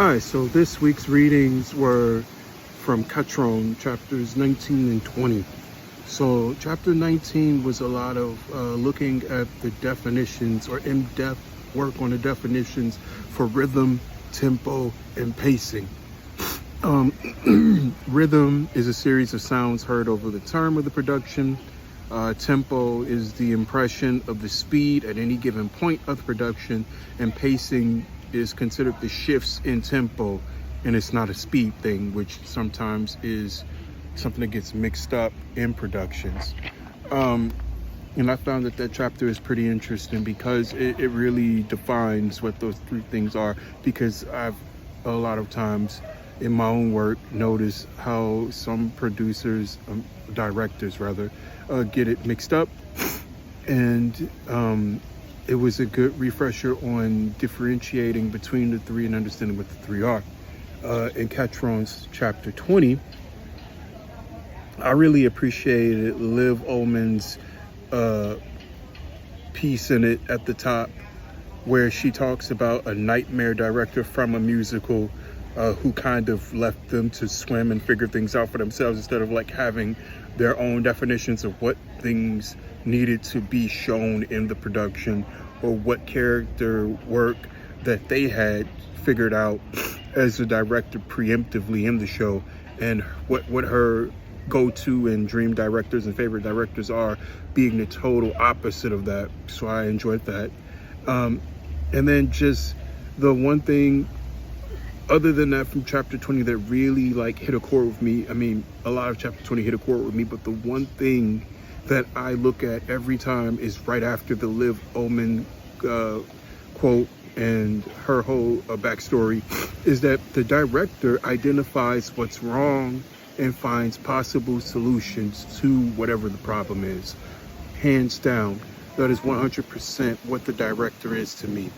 All right, so this week's readings were from Catron, chapters 19 and 20. So chapter 19 was a lot of looking at the definitions or in-depth work on the definitions for rhythm, tempo, and pacing. Rhythm is a series of sounds heard over the term of the production. Tempo is the impression of the speed at any given point of the production, and pacing is considered the shifts in tempo, and it's not a speed thing, which sometimes is something that gets mixed up in productions. And I found that chapter is pretty interesting because it really defines what those three things are, because I've a lot of times in my own work noticed how some producers, directors rather, get it mixed up. And it was a good refresher on differentiating between the three and understanding what the three are. In Catron's chapter 20, I really appreciated Liv Ullmann's piece in it at the top, where she talks about a nightmare director from a musical who kind of left them to swim and figure things out for themselves instead of like having their own definitions of what things needed to be shown in the production, or what character work that they had figured out as a director preemptively in the show, and what her go-to and dream directors and favorite directors are, being the total opposite of that. So I enjoyed that. And then just the one thing other than that from chapter 20 that really like hit a chord with me, I mean, a lot of chapter 20 hit a chord with me, but the one thing that I look at every time is right after the Liv Ullmann quote and her whole backstory, is that the director identifies what's wrong and finds possible solutions to whatever the problem is. Hands down, that is 100% what the director is to me.